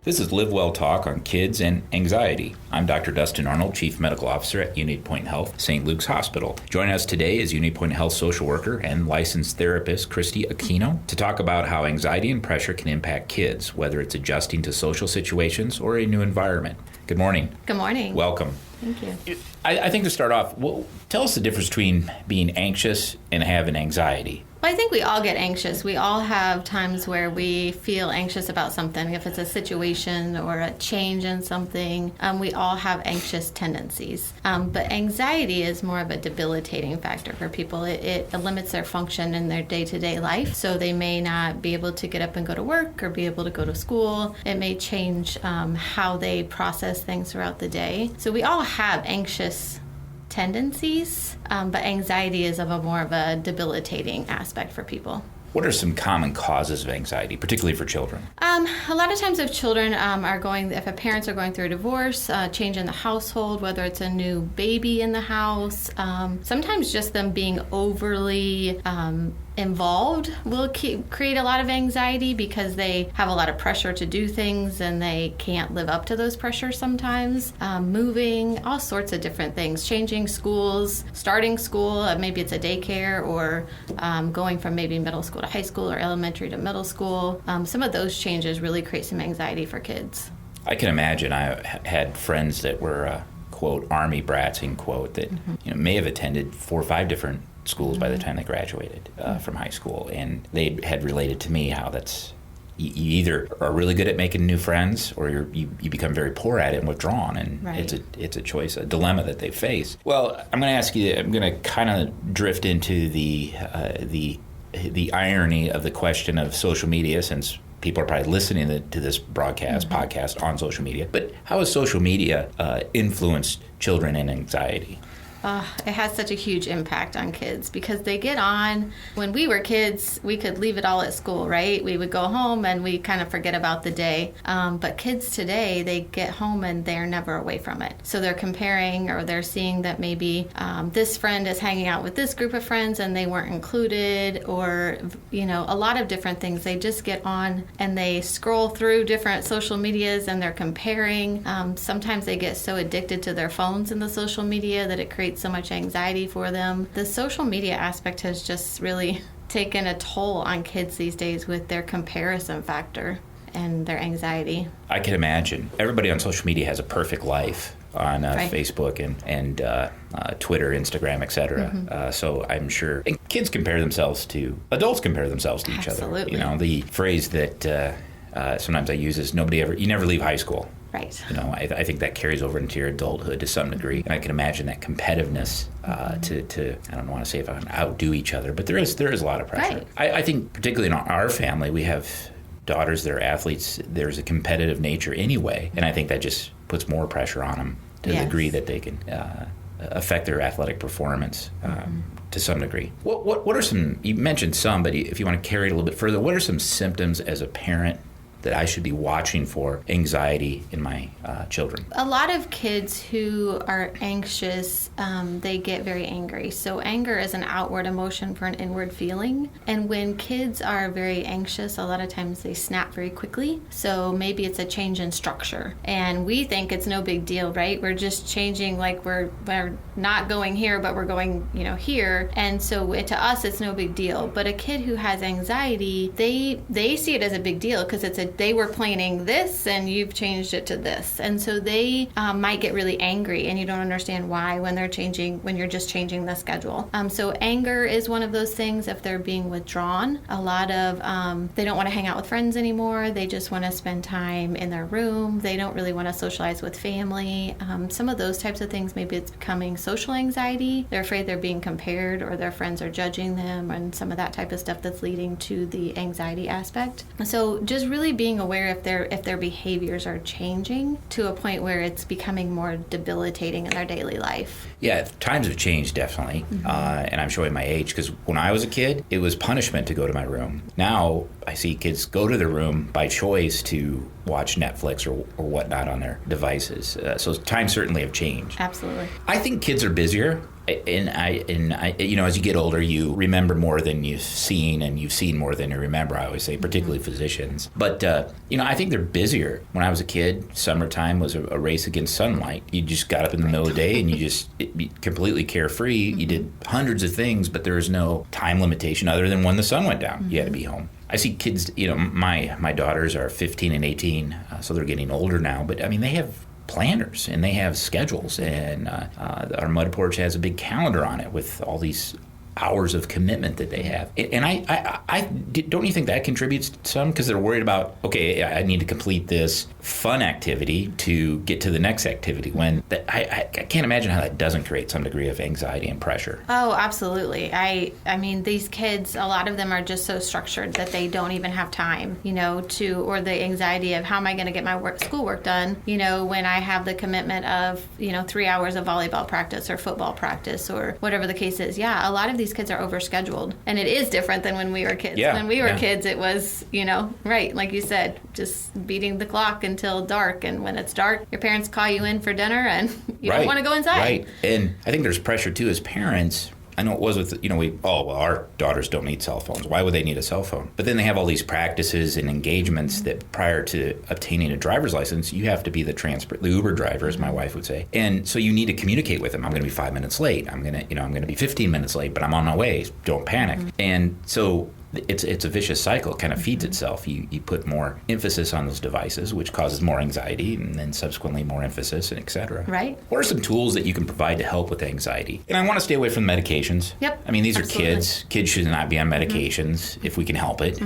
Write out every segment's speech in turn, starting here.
This is LiveWell Talk on kids and anxiety. I'm Dr. Dustin Arnold, Chief Medical Officer at Unity Point Health, St. Luke's Hospital. Joining us today is Unity Point Health social worker and licensed therapist Christy Aquino to talk about how anxiety and pressure can impact kids, whether it's adjusting to social situations or a new environment. Good morning. Good morning. Welcome. Thank you. I think to start off, tell us the difference between being anxious and having anxiety. Well, I think we all get anxious. We all have times where we feel anxious about something. If it's a situation or a change in something, we all have anxious tendencies. But anxiety is more of a debilitating factor for people. It limits their function in their day-to-day life. So they may not be able to get up and go to work or be able to go to school. It may change how they process things throughout the day. So we all have anxious tendencies, but anxiety is more of a debilitating aspect for people. What are some common causes of anxiety, particularly for children? A lot of times if children if parents are going through a divorce, change in the household, whether it's a new baby in the house, sometimes just them being overly involved will create a lot of anxiety because they have a lot of pressure to do things and they can't live up to those pressures sometimes. Moving, all sorts of different things. Changing schools, starting school, maybe it's a daycare, or going from maybe middle school to high school or elementary to middle school. Some of those changes really create some anxiety for kids. I can imagine. I had friends that were, quote, Army brats, end quote, that may have attended 4 or 5 different schools by the time they graduated from high school, and they had related to me how that's you either are really good at making new friends or you become very poor at it and withdrawn, and right. it's a choice, a dilemma that they face. Well, I'm going to ask you. I'm going to kind of drift into the irony of the question of social media, since people are probably listening to this podcast on social media. But how has social media influenced children and anxiety? It has such a huge impact on kids because they get on. When we were kids, we could leave it all at school, right? We would go home and we kind of forget about the day. But kids today, they get home and they're never away from it. So they're comparing, or they're seeing that maybe this friend is hanging out with this group of friends and they weren't included, or, a lot of different things. They just get on and they scroll through different social medias and they're comparing. Sometimes they get so addicted to their phones and the social media that it creates so much anxiety for them. The social media aspect has just really taken a toll on kids these days with their comparison factor and their anxiety. I can imagine. Everybody on social media has a perfect life on right. Facebook and Twitter, Instagram, etc. So I'm sure adults compare themselves to each Absolutely. other. The phrase that sometimes I use is you never leave high school. Right. I think that carries over into your adulthood to some degree, and I can imagine that competitiveness to I don't want to say if I can outdo each other, but there is a lot of pressure. Right. I think particularly in our family, we have daughters that are athletes. There's a competitive nature anyway, and I think that just puts more pressure on them to the degree that they can affect their athletic performance to some degree. What are some? You mentioned some, but if you want to carry it a little bit further, what are some symptoms as a parent that I should be watching for anxiety in my children? A lot of kids who are anxious, they get very angry. So anger is an outward emotion for an inward feeling. And when kids are very anxious, a lot of times they snap very quickly. So maybe it's a change in structure. And we think it's no big deal, right? We're just changing, like we're not going here, but we're going, here. And so to us, it's no big deal. But a kid who has anxiety, they see it as a big deal because they were planning this and you've changed it to this. And so they might get really angry, and you don't understand why when you're just changing the schedule. So anger is one of those things. If they're being withdrawn, a lot of they don't want to hang out with friends anymore. They just want to spend time in their room. They don't really want to socialize with family. Some of those types of things, maybe it's becoming social anxiety. They're afraid they're being compared or their friends are judging them, and some of that type of stuff that's leading to the anxiety aspect. So just really being aware if their behaviors are changing to a point where it's becoming more debilitating in their daily life. Yeah, times have changed, definitely. And I'm showing my age, because when I was a kid, it was punishment to go to my room. Now, I see kids go to their room by choice to watch Netflix or whatnot on their devices. So times certainly have changed. Absolutely. I think kids are busier. As you get older, you remember more than you've seen, and you've seen more than you remember, I always say, particularly physicians. But, I think they're busier. When I was a kid, summertime was a race against sunlight. You just got up in the middle of the day and you just completely carefree. You did hundreds of things, but there was no time limitation other than when the sun went down. You had to be home. I see kids, my daughters are 15 and 18, so they're getting older now. But, they have planners and they have schedules, and our Mud Porch has a big calendar on it with all these hours of commitment that they have. And I don't you think that contributes some? Because they're worried about, okay, I need to complete this fun activity to get to the next activity, when I can't imagine how that doesn't create some degree of anxiety and pressure. Oh, absolutely. I mean, these kids, a lot of them are just so structured that they don't even have time, or the anxiety of how am I going to get my schoolwork done, when I have the commitment of, 3 hours of volleyball practice or football practice or whatever the case is. Yeah, a lot of these kids are overscheduled, and it is different than when we were kids. Yeah, when we were kids, it was, right, like you said, just beating the clock until dark, and when it's dark, your parents call you in for dinner, and you don't want to go inside. Right, and I think there's pressure too as parents. I know it was with, our daughters don't need cell phones. Why would they need a cell phone? But then they have all these practices and engagements that prior to obtaining a driver's license, you have to be the Uber driver, as my wife would say. And so you need to communicate with them. I'm going to be 5 minutes late. I'm going to be 15 minutes late, but I'm on my way. Don't panic. And so it's a vicious cycle. It kind of feeds itself. You put more emphasis on those devices, which causes more anxiety, and then subsequently more emphasis, and et cetera. Right. What are some tools that you can provide to help with anxiety? And I want to stay away from medications. Yep. These Absolutely. are kids. Kids should not be on medications if we can help it.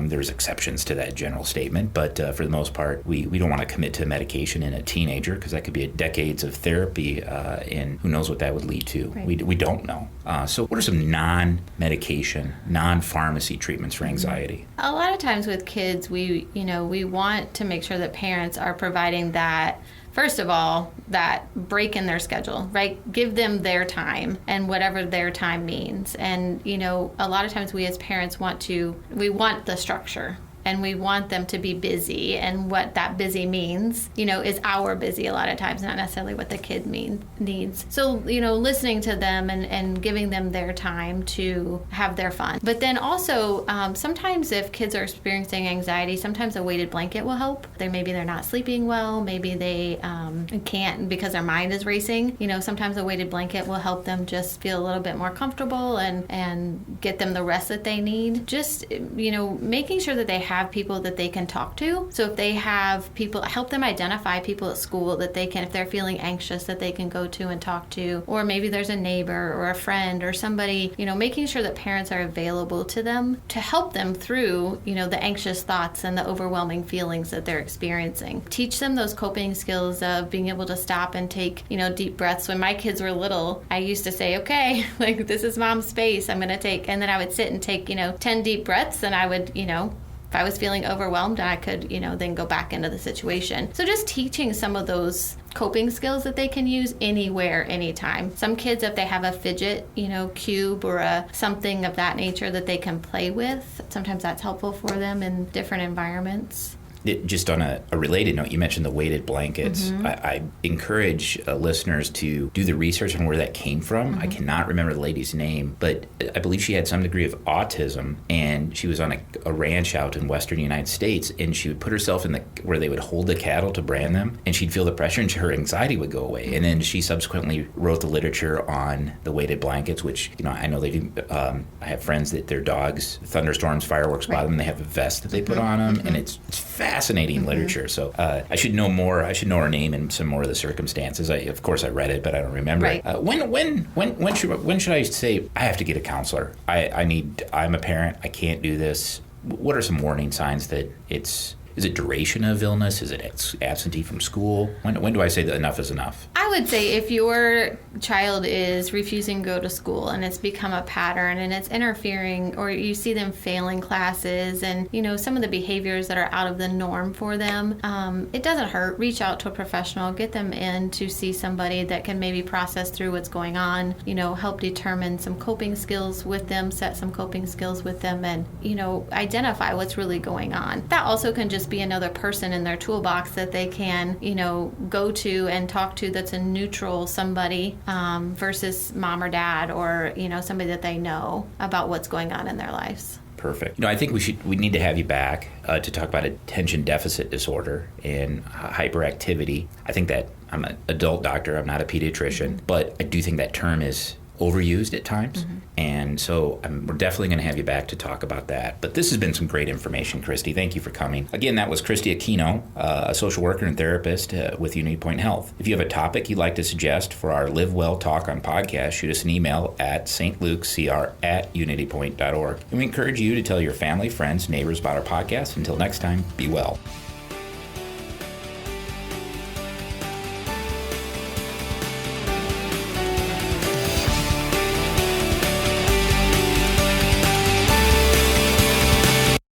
There's exceptions to that general statement, but for the most part, we don't want to commit to medication in a teenager, because that could be decades of therapy, and who knows what that would lead to. Right. We don't know. So what are some non-medication, non-pharmacy treatments for anxiety? A lot of times with kids, we want to make sure that parents are providing that, first of all, that break in their schedule, right? Give them their time, and whatever their time means. And, a lot of times we as parents want the structure. And we want them to be busy, and what that busy means, is our busy a lot of times, not necessarily what the kid needs. So, listening to them and giving them their time to have their fun. But then also, sometimes if kids are experiencing anxiety, sometimes a weighted blanket will help. Maybe they're not sleeping well, maybe they can't because their mind is racing. Sometimes a weighted blanket will help them just feel a little bit more comfortable and get them the rest that they need. Just, making sure that they have people that they can talk to. So if they have people, help them identify people at school that they can, if they're feeling anxious, that they can go to and talk to. Or maybe there's a neighbor or a friend or somebody, making sure that parents are available to them to help them through, the anxious thoughts and the overwhelming feelings that they're experiencing. Teach them those coping skills of being able to stop and take, deep breaths. When my kids were little, I used to say, okay, this is mom's space. I'm going to take, and then I would sit and take, 10 deep breaths, and I would, if I was feeling overwhelmed, I could, then go back into the situation. So just teaching some of those coping skills that they can use anywhere, anytime. Some kids, if they have a fidget, cube or something of that nature that they can play with, sometimes that's helpful for them in different environments. Just on a related note, you mentioned the weighted blankets. I encourage listeners to do the research on where that came from. I cannot remember the lady's name, but I believe she had some degree of autism, and she was on a ranch out in western United States, and she would put herself in where they would hold the cattle to brand them, and she'd feel the pressure, and her anxiety would go away. And then she subsequently wrote the literature on the weighted blankets, which, I know they do. I have friends that their dogs, thunderstorms, fireworks bother them, and they have a vest that they put on them, and it's fascinating literature. So I should know more. I should know her name and some more of the circumstances. Of course, I read it, but I don't remember it. When should I say I have to get a counselor? I'm a parent. I can't do this. What are some warning signs that is it duration of illness? Is it absentee from school? When do I say that enough is enough? I would say if your child is refusing to go to school and it's become a pattern and it's interfering, or you see them failing classes and, some of the behaviors that are out of the norm for them, it doesn't hurt. Reach out to a professional, get them in to see somebody that can maybe process through what's going on, help determine some coping skills with them, set some coping skills with them, and, identify what's really going on. That also can just just be another person in their toolbox that they can, go to and talk to that's a neutral somebody versus mom or dad or, somebody that they know about what's going on in their lives. Perfect. I think we need to have you back to talk about attention deficit disorder and hyperactivity. I think that I'm an adult doctor. I'm not a pediatrician, but I do think that term is overused at times. And so we're definitely going to have you back to talk about that. But this has been some great information, Christy. Thank you for coming. Again, that was Christy Aquino, a social worker and therapist with Unity Point Health. If you have a topic you'd like to suggest for our Live Well Talk on podcast, shoot us an email at stlukecr@unitypoint.org. And we encourage you to tell your family, friends, neighbors about our podcast. Until next time, be well.